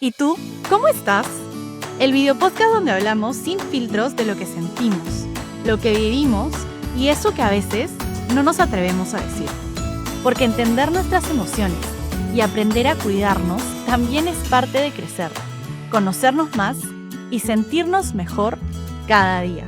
¿Y tú? ¿Cómo estás? El videopodcast donde hablamos sin filtros de lo que sentimos, lo que vivimos y eso que a veces no nos atrevemos a decir. Porque entender nuestras emociones y aprender a cuidarnos también es parte de crecer, conocernos más y sentirnos mejor cada día.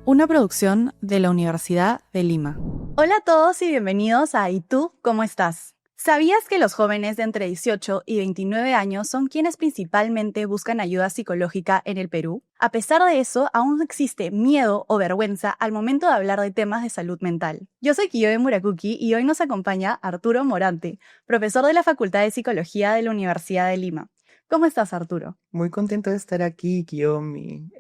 Una producción de la Universidad de Lima. Hola a todos y bienvenidos a ¿Y tú? ¿Cómo estás? ¿Sabías que los jóvenes de entre 18 y 29 años son quienes principalmente buscan ayuda psicológica en el Perú? A pesar de eso, aún existe miedo o vergüenza al momento de hablar de temas de salud mental. Yo soy Kiyoe Murakuki y hoy nos acompaña Arturo Morante, profesor de la Facultad de Psicología de la Universidad de Lima. ¿Cómo estás, Arturo? Muy contento de estar aquí, Kiyomi.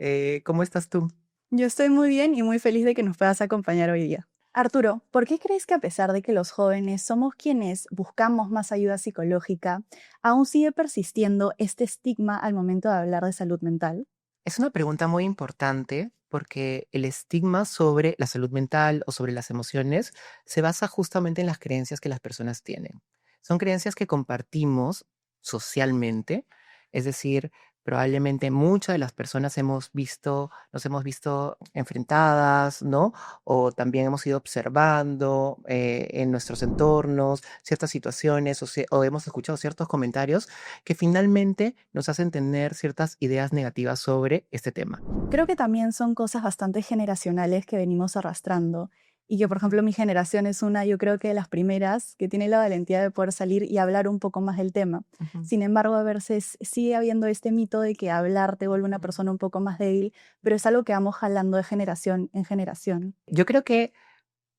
¿Cómo estás tú? Yo estoy muy bien y muy feliz de que nos puedas acompañar hoy día. Arturo, ¿por qué crees que a pesar de que los jóvenes somos quienes buscamos más ayuda psicológica, aún sigue persistiendo este estigma al momento de hablar de salud mental? Es una pregunta muy importante porque el estigma sobre la salud mental o sobre las emociones se basa justamente en las creencias que las personas tienen. Son creencias que compartimos socialmente, es decir, probablemente muchas de las personas nos hemos visto enfrentadas, ¿no? O también hemos ido observando en nuestros entornos ciertas situaciones o hemos escuchado ciertos comentarios que finalmente nos hacen tener ciertas ideas negativas sobre este tema. Creo que también son cosas bastante generacionales que venimos arrastrando y que, por ejemplo, mi generación es una, yo creo que de las primeras que tiene la valentía de poder salir y hablar un poco más del tema. Ujú. Sin embargo, a veces sigue habiendo este mito de que hablar te vuelve una persona un poco más débil, pero es algo que vamos jalando de generación en generación. Yo creo que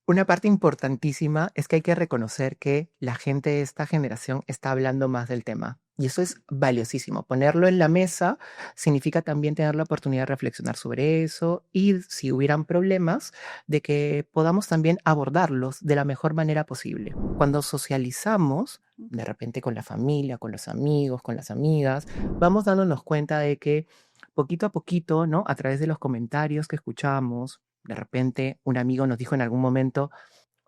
una parte importantísima es que hay que reconocer que la gente de esta generación está hablando más del tema. Y eso es valiosísimo. Ponerlo en la mesa significa también tener la oportunidad de reflexionar sobre eso y si hubieran problemas, de que podamos también abordarlos de la mejor manera posible. Cuando socializamos, de repente con la familia, con los amigos, con las amigas, vamos dándonos cuenta de que poquito a poquito, ¿no? A través de los comentarios que escuchamos, de repente un amigo nos dijo en algún momento,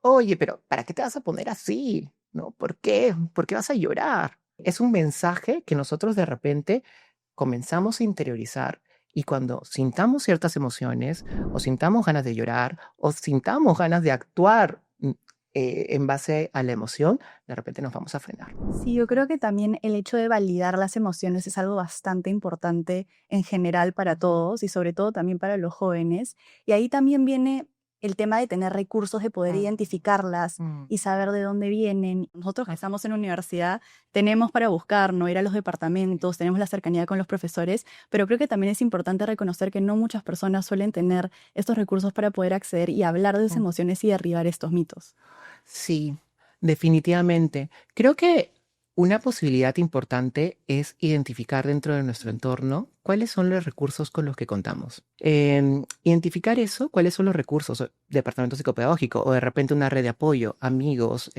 oye, pero ¿para qué te vas a poner así? ¿No? ¿Por qué? ¿Por qué vas a llorar? Es un mensaje que nosotros de repente comenzamos a interiorizar y cuando sintamos ciertas emociones o sintamos ganas de llorar o sintamos ganas de actuar en base a la emoción, de repente nos vamos a frenar. Sí, yo creo que también el hecho de validar las emociones es algo bastante importante en general para todos y sobre todo también para los jóvenes. Y ahí también viene el tema de tener recursos de poder identificarlas Mm. y saber de dónde vienen. Nosotros que estamos en la universidad tenemos para buscar, no ir a los departamentos, tenemos la cercanía con los profesores, pero creo que también es importante reconocer que no muchas personas suelen tener estos recursos para poder acceder y hablar de sus emociones y derribar estos mitos. Sí, definitivamente. Creo que una posibilidad importante es identificar dentro de nuestro entorno cuáles son los recursos con los que contamos. Identificar eso, cuáles son los recursos, departamento psicopedagógico o de repente una red de apoyo, amigos,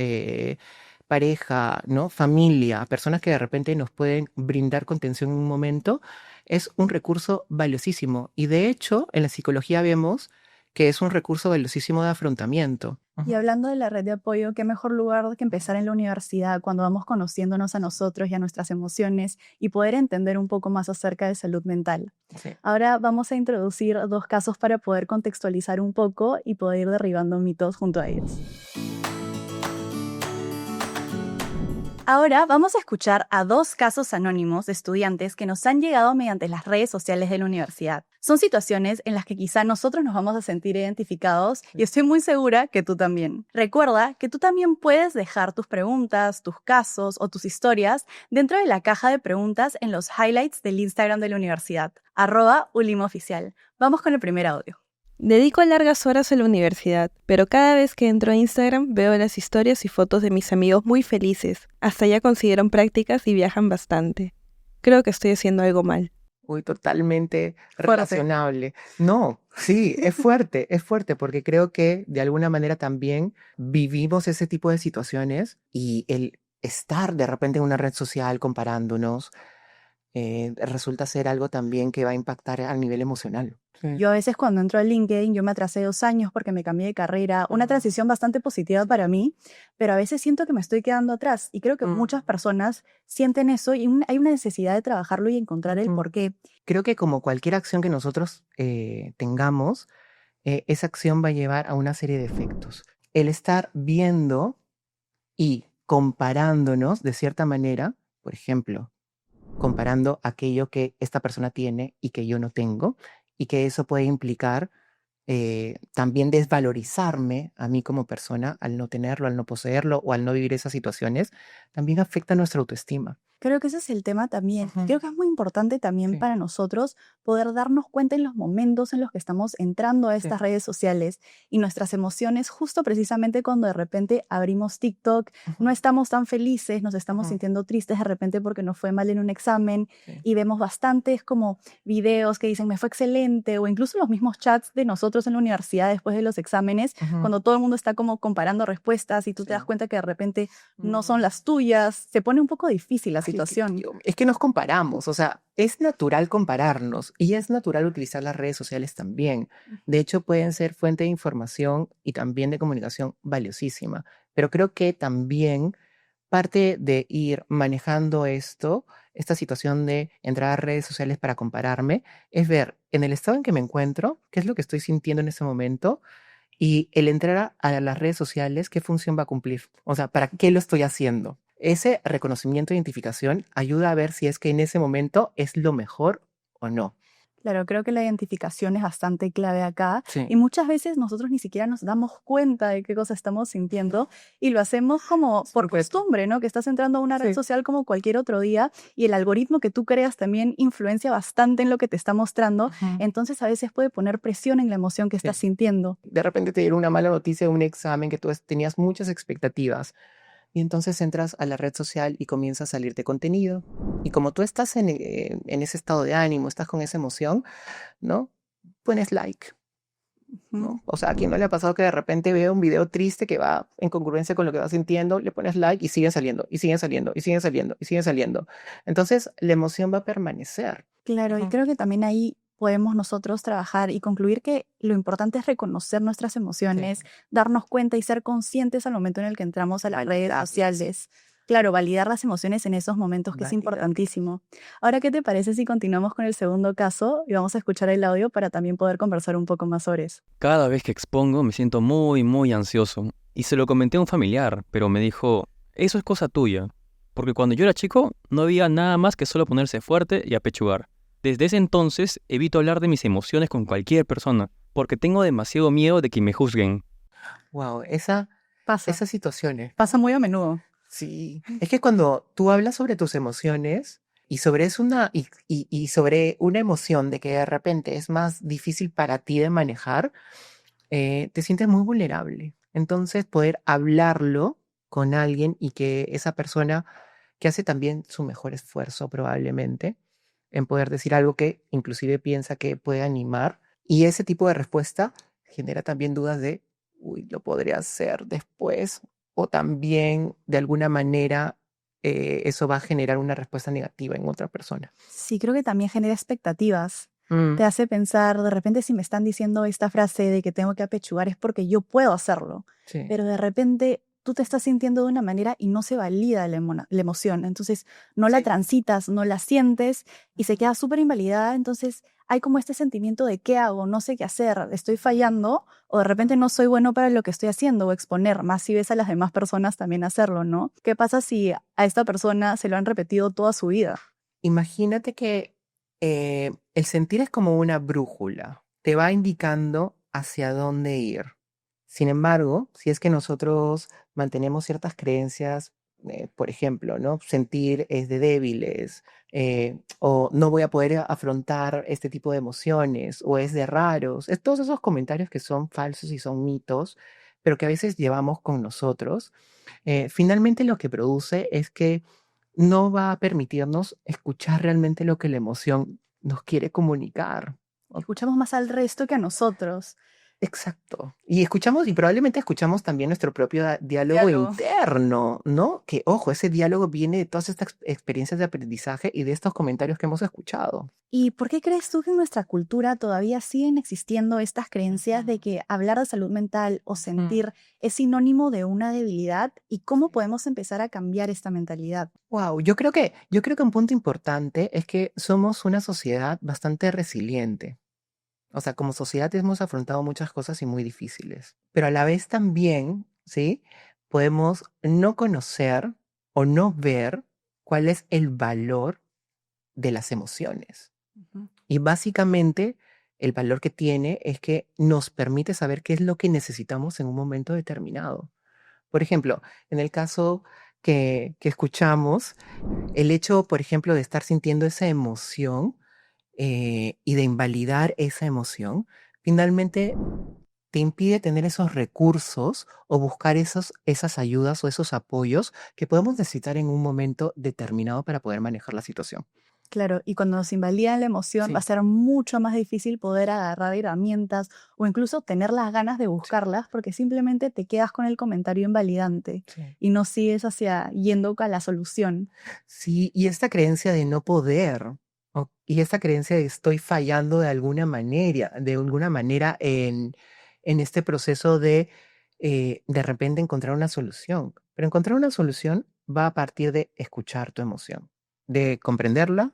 pareja, ¿no? Familia, personas que de repente nos pueden brindar contención en un momento, es un recurso valiosísimo. Y de hecho, en la psicología vemos que es un recurso valiosísimo de afrontamiento. Y hablando de la red de apoyo, qué mejor lugar que empezar en la universidad cuando vamos conociéndonos a nosotros y a nuestras emociones y poder entender un poco más acerca de salud mental. Sí. Ahora vamos a introducir dos casos para poder contextualizar un poco y poder ir derribando mitos junto a ellos. Ahora vamos a escuchar a dos casos anónimos de estudiantes que nos han llegado mediante las redes sociales de la universidad. Son situaciones en las que quizá nosotros nos vamos a sentir identificados y estoy muy segura que tú también. Recuerda que tú también puedes dejar tus preguntas, tus casos o tus historias dentro de la caja de preguntas en los highlights del Instagram de la universidad, @ulimoficial. Vamos con el primer audio. Dedico largas horas a la universidad, pero cada vez que entro a Instagram veo las historias y fotos de mis amigos muy felices. Hasta ya consiguieron prácticas y viajan bastante. Creo que estoy haciendo algo mal. Uy, totalmente Fuerte. relacionable. No, sí, es fuerte porque creo que de alguna manera también vivimos ese tipo de situaciones y el estar de repente en una red social comparándonos resulta ser algo también que va a impactar a nivel emocional. Sí. Yo a veces cuando entro a LinkedIn, yo me atrasé 2 años porque me cambié de carrera, una transición bastante positiva para mí, pero a veces siento que me estoy quedando atrás y creo que muchas personas sienten eso y hay una necesidad de trabajarlo y encontrar el por qué. Creo que como cualquier acción que nosotros tengamos, esa acción va a llevar a una serie de efectos. El estar viendo y comparándonos de cierta manera, por ejemplo, comparando aquello que esta persona tiene y que yo no tengo, y que eso puede implicar también desvalorizarme a mí como persona al no tenerlo, al no poseerlo o al no vivir esas situaciones, también afecta nuestra autoestima. Creo que ese es el tema también. Ujú. Creo que es muy importante también Sí. para nosotros poder darnos cuenta en los momentos en los que estamos entrando a Sí. estas redes sociales y nuestras emociones, justo precisamente cuando de repente abrimos TikTok, no estamos tan felices, nos estamos Ujú. sintiendo tristes de repente porque nos fue mal en un examen Sí. y vemos bastantes como videos que dicen me fue excelente o incluso los mismos chats de nosotros en la universidad después de los exámenes, Ujú. cuando todo el mundo está como comparando respuestas y tú te das Sí. cuenta que de repente no son las tuyas, se pone un poco difícil la Ay, situación. es que nos comparamos, o sea, es natural compararnos y es natural utilizar las redes sociales también. De hecho, pueden ser fuente de información y también de comunicación valiosísima, pero creo que también parte de ir manejando esta situación de entrar a redes sociales para compararme, es ver en el estado en que me encuentro, qué es lo que estoy sintiendo en ese momento y el entrar a las redes sociales, ¿qué función va a cumplir? O sea, ¿para qué lo estoy haciendo? Ese reconocimiento e identificación ayuda a ver si es que en ese momento es lo mejor o no. Claro, creo que la identificación es bastante clave acá Sí. y muchas veces nosotros ni siquiera nos damos cuenta de qué cosa estamos sintiendo y lo hacemos como por Supuesto. costumbre, ¿no? Que estás entrando a una red Sí. social como cualquier otro día y el algoritmo que tú creas también influencia bastante en lo que te está mostrando, Ujú. entonces a veces puede poner presión en la emoción que estás sintiendo. De repente te dieron una mala noticia de un examen que tú tenías muchas expectativas y entonces entras a la red social y comienza a salirte contenido. Y como tú estás en ese estado de ánimo, estás con esa emoción, ¿no? Pones like, ¿no? O sea, ¿a quién no le ha pasado que de repente ve un video triste que va en congruencia con lo que va sintiendo, le pones like y siguen saliendo, y siguen saliendo, y siguen saliendo, y siguen saliendo? Entonces, la emoción va a permanecer. Claro, y Ujú. creo que también ahí podemos nosotros trabajar y concluir que lo importante es reconocer nuestras emociones, darnos cuenta y ser conscientes al momento en el que entramos a las redes Validarlas. sociales. Claro, validar las emociones en esos momentos que es Validar. importantísimo. Ahora, ¿qué te parece si continuamos con el segundo caso y vamos a escuchar el audio para también poder conversar un poco más sobre eso? Cada vez que expongo me siento muy ansioso. Y se lo comenté a un familiar, pero me dijo, eso es cosa tuya. Porque cuando yo era chico, no había nada más que solo ponerse fuerte y apechugar. Desde ese entonces, evito hablar de mis emociones con cualquier persona, porque tengo demasiado miedo de que me juzguen. Wow, esas situaciones. Pasa muy a menudo. Sí, es que cuando tú hablas sobre tus emociones y y sobre una emoción de que de repente es más difícil para ti de manejar, te sientes muy vulnerable. Entonces, poder hablarlo con alguien y que esa persona que hace también su mejor esfuerzo probablemente en poder decir algo que inclusive piensa que puede animar y ese tipo de respuesta genera también dudas de, uy, lo podré hacer después o también de alguna manera eso va a generar una respuesta negativa en otra persona. Sí, creo que también genera expectativas. Mm, Te hace pensar, de repente si me están diciendo esta frase de que tengo que apechugar es porque yo puedo hacerlo, sí. pero de repente tú te estás sintiendo de una manera y no se valida la emoción, entonces no la Sí. transitas, no la sientes y se queda súper invalidada, entonces hay como este sentimiento de qué hago, no sé qué hacer, estoy fallando o de repente no soy bueno para lo que estoy haciendo o exponer, más si ves a las demás personas también hacerlo, ¿no? ¿Qué pasa si a esta persona se lo han repetido toda su vida? Imagínate que el sentir es como una brújula, te va indicando hacia dónde ir. Sin embargo, si es que nosotros mantenemos ciertas creencias, por ejemplo, ¿no? Sentir es de débiles, o no voy a poder afrontar este tipo de emociones, o es de raros, es todos esos comentarios que son falsos y son mitos, pero que a veces llevamos con nosotros, finalmente lo que produce es que no va a permitirnos escuchar realmente lo que la emoción nos quiere comunicar. Escuchamos más al resto que a nosotros. Exacto. Y escuchamos, y probablemente escuchamos también nuestro propio diálogo Diálogo. interno, ¿no? Que, ojo, ese diálogo viene de todas estas experiencias de aprendizaje y de estos comentarios que hemos escuchado. ¿Y por qué crees tú que en nuestra cultura todavía siguen existiendo estas creencias de que hablar de salud mental o sentir es sinónimo de una debilidad? ¿Y cómo podemos empezar a cambiar esta mentalidad? Wow, yo creo que un punto importante es que somos una sociedad bastante resiliente. O sea, como sociedad hemos afrontado muchas cosas y muy difíciles, pero a la vez también, ¿sí? Podemos no conocer o no ver cuál es el valor de las emociones. Ujú. Y básicamente el valor que tiene es que nos permite saber qué es lo que necesitamos en un momento determinado. Por ejemplo, en el caso que escuchamos, el hecho, por ejemplo, de estar sintiendo esa emoción y de invalidar esa emoción, finalmente te impide tener esos recursos o buscar esas ayudas o esos apoyos que podemos necesitar en un momento determinado para poder manejar la situación. Claro, y cuando nos invalidan la emoción va a ser mucho más difícil poder agarrar herramientas o incluso tener las ganas de buscarlas porque simplemente te quedas con el comentario invalidante y no sigues yendo a la solución. Sí, y esta creencia de no poder, y esta creencia de estoy fallando de alguna manera en este proceso de repente encontrar una solución. Pero encontrar una solución va a partir de escuchar tu emoción, de comprenderla,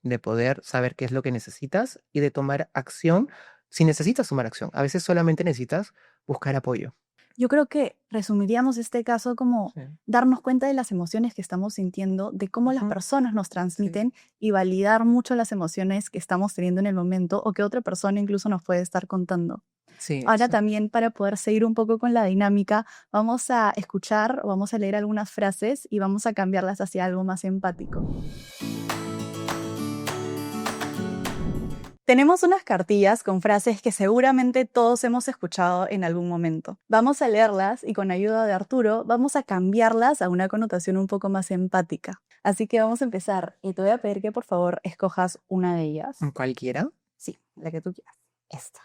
de poder saber qué es lo que necesitas y de tomar acción si necesitas tomar acción. A veces solamente necesitas buscar apoyo. Yo creo que resumiríamos este caso como Sí. darnos cuenta de las emociones que estamos sintiendo, de cómo las Ujú. personas nos transmiten y validar mucho las emociones que estamos teniendo en el momento o que otra persona incluso nos puede estar contando. Sí, Ahora exacto. también para poder seguir un poco con la dinámica, vamos a escuchar o vamos a leer algunas frases y vamos a cambiarlas hacia algo más empático. Tenemos unas cartillas con frases que seguramente todos hemos escuchado en algún momento. Vamos a leerlas y con ayuda de Arturo vamos a cambiarlas a una connotación un poco más empática. Así que vamos a empezar y te voy a pedir que por favor escojas una de ellas. ¿Cualquiera? Sí, la que tú quieras. Esta.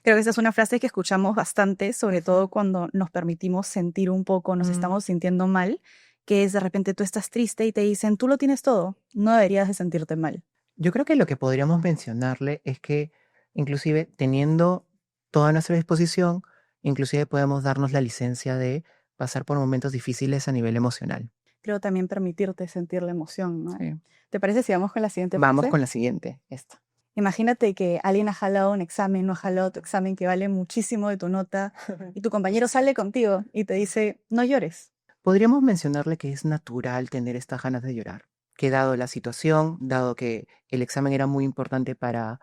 Creo que esta es una frase que escuchamos bastante, sobre todo cuando nos permitimos sentir un poco, nos estamos sintiendo mal, que es de repente tú estás triste y te dicen, tú lo tienes todo, no deberías de sentirte mal. Yo creo que lo que podríamos mencionarle es que inclusive teniendo toda a nuestra disposición, inclusive podemos darnos la licencia de pasar por momentos difíciles a nivel emocional. Creo también permitirte sentir la emoción, ¿no? Sí. ¿Te parece si vamos con la siguiente Vamos frase? con la siguiente, esta. Imagínate que alguien ha jalado un examen, no ha jalado tu examen que vale muchísimo de tu nota y tu compañero sale contigo y te dice, no llores. Podríamos mencionarle que es natural tener estas ganas de llorar, que dado la situación, dado que el examen era muy importante para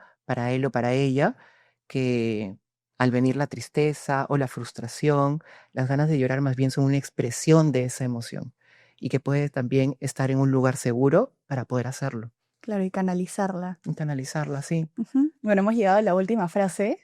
él o para ella, que al venir la tristeza o la frustración, las ganas de llorar más bien son una expresión de esa emoción y que puede también estar en un lugar seguro para poder hacerlo. Claro, y canalizarla. Y canalizarla, sí. Ujú. Bueno, hemos llegado a la última frase.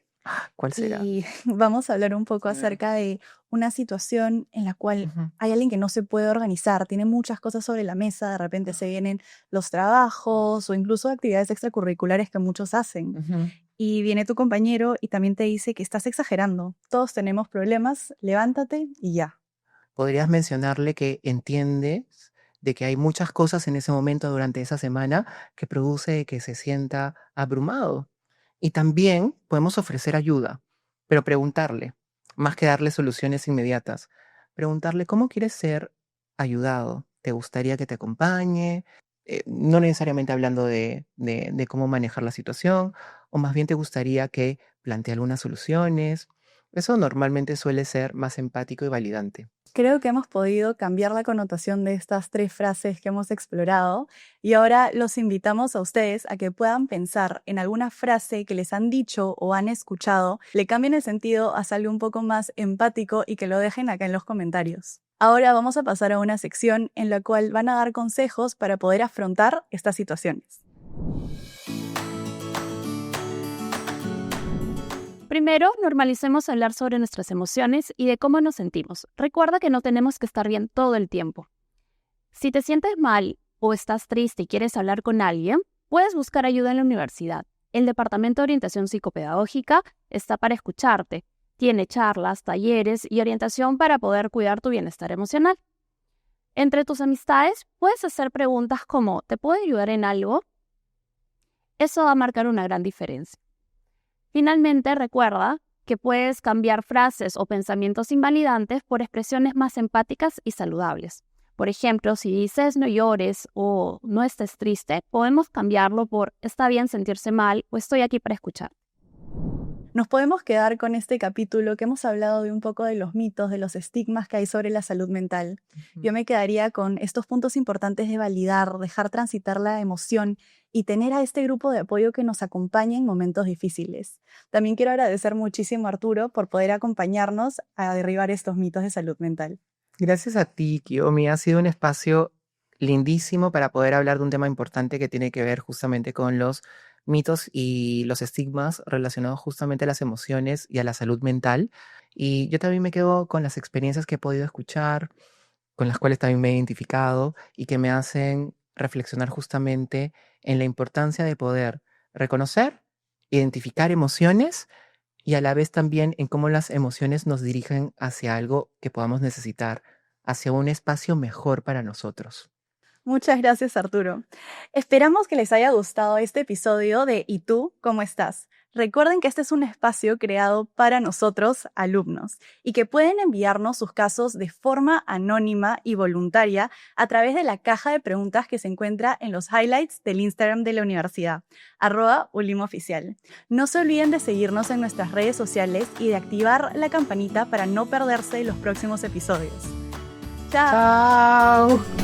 ¿Cuál será? Y vamos a hablar un poco A ver. acerca de una situación en la cual Ujú. hay alguien que no se puede organizar, tiene muchas cosas sobre la mesa, de repente se vienen los trabajos o incluso actividades extracurriculares que muchos hacen. Ujú. Y viene tu compañero y también te dice que estás exagerando. Todos tenemos problemas, levántate y ya. Podrías mencionarle que entiendes de que hay muchas cosas en ese momento durante esa semana que produce que se sienta abrumado. Y también podemos ofrecer ayuda, pero preguntarle, más que darle soluciones inmediatas, preguntarle cómo quieres ser ayudado. ¿Te gustaría que te acompañe? No necesariamente hablando de cómo manejar la situación, o más bien te gustaría que plantee algunas soluciones. Eso normalmente suele ser más empático y validante. Creo que hemos podido cambiar la connotación de estas 3 frases que hemos explorado y ahora los invitamos a ustedes a que puedan pensar en alguna frase que les han dicho o han escuchado, le cambien el sentido a algo un poco más empático y que lo dejen acá en los comentarios. Ahora vamos a pasar a una sección en la cual van a dar consejos para poder afrontar estas situaciones. Primero, normalicemos hablar sobre nuestras emociones y de cómo nos sentimos. Recuerda que no tenemos que estar bien todo el tiempo. Si te sientes mal o estás triste y quieres hablar con alguien, puedes buscar ayuda en la universidad. El Departamento de Orientación Psicopedagógica está para escucharte. Tiene charlas, talleres y orientación para poder cuidar tu bienestar emocional. Entre tus amistades puedes hacer preguntas como ¿te puedo ayudar en algo? Eso va a marcar una gran diferencia. Finalmente, recuerda que puedes cambiar frases o pensamientos invalidantes por expresiones más empáticas y saludables. Por ejemplo, si dices no llores o no estés triste, podemos cambiarlo por está bien sentirse mal o estoy aquí para escuchar. Nos podemos quedar con este capítulo que hemos hablado de un poco de los mitos, de los estigmas que hay sobre la salud mental. Yo me quedaría con estos puntos importantes de validar, dejar transitar la emoción y tener a este grupo de apoyo que nos acompañe en momentos difíciles. También quiero agradecer muchísimo a Arturo por poder acompañarnos a derribar estos mitos de salud mental. Gracias a ti, Kiyomi. Ha sido un espacio lindísimo para poder hablar de un tema importante que tiene que ver justamente con los mitos y los estigmas relacionados justamente a las emociones y a la salud mental. Y yo también me quedo con las experiencias que he podido escuchar, con las cuales también me he identificado y que me hacen reflexionar justamente en la importancia de poder reconocer, identificar emociones y a la vez también en cómo las emociones nos dirigen hacia algo que podamos necesitar, hacia un espacio mejor para nosotros. Muchas gracias, Arturo. Esperamos que les haya gustado este episodio de ¿Y tú cómo estás? Recuerden que este es un espacio creado para nosotros, alumnos, y que pueden enviarnos sus casos de forma anónima y voluntaria a través de la caja de preguntas que se encuentra en los highlights del Instagram de la universidad, @ulimoficial. No se olviden de seguirnos en nuestras redes sociales y de activar la campanita para no perderse los próximos episodios. ¡Chao! ¡Chao!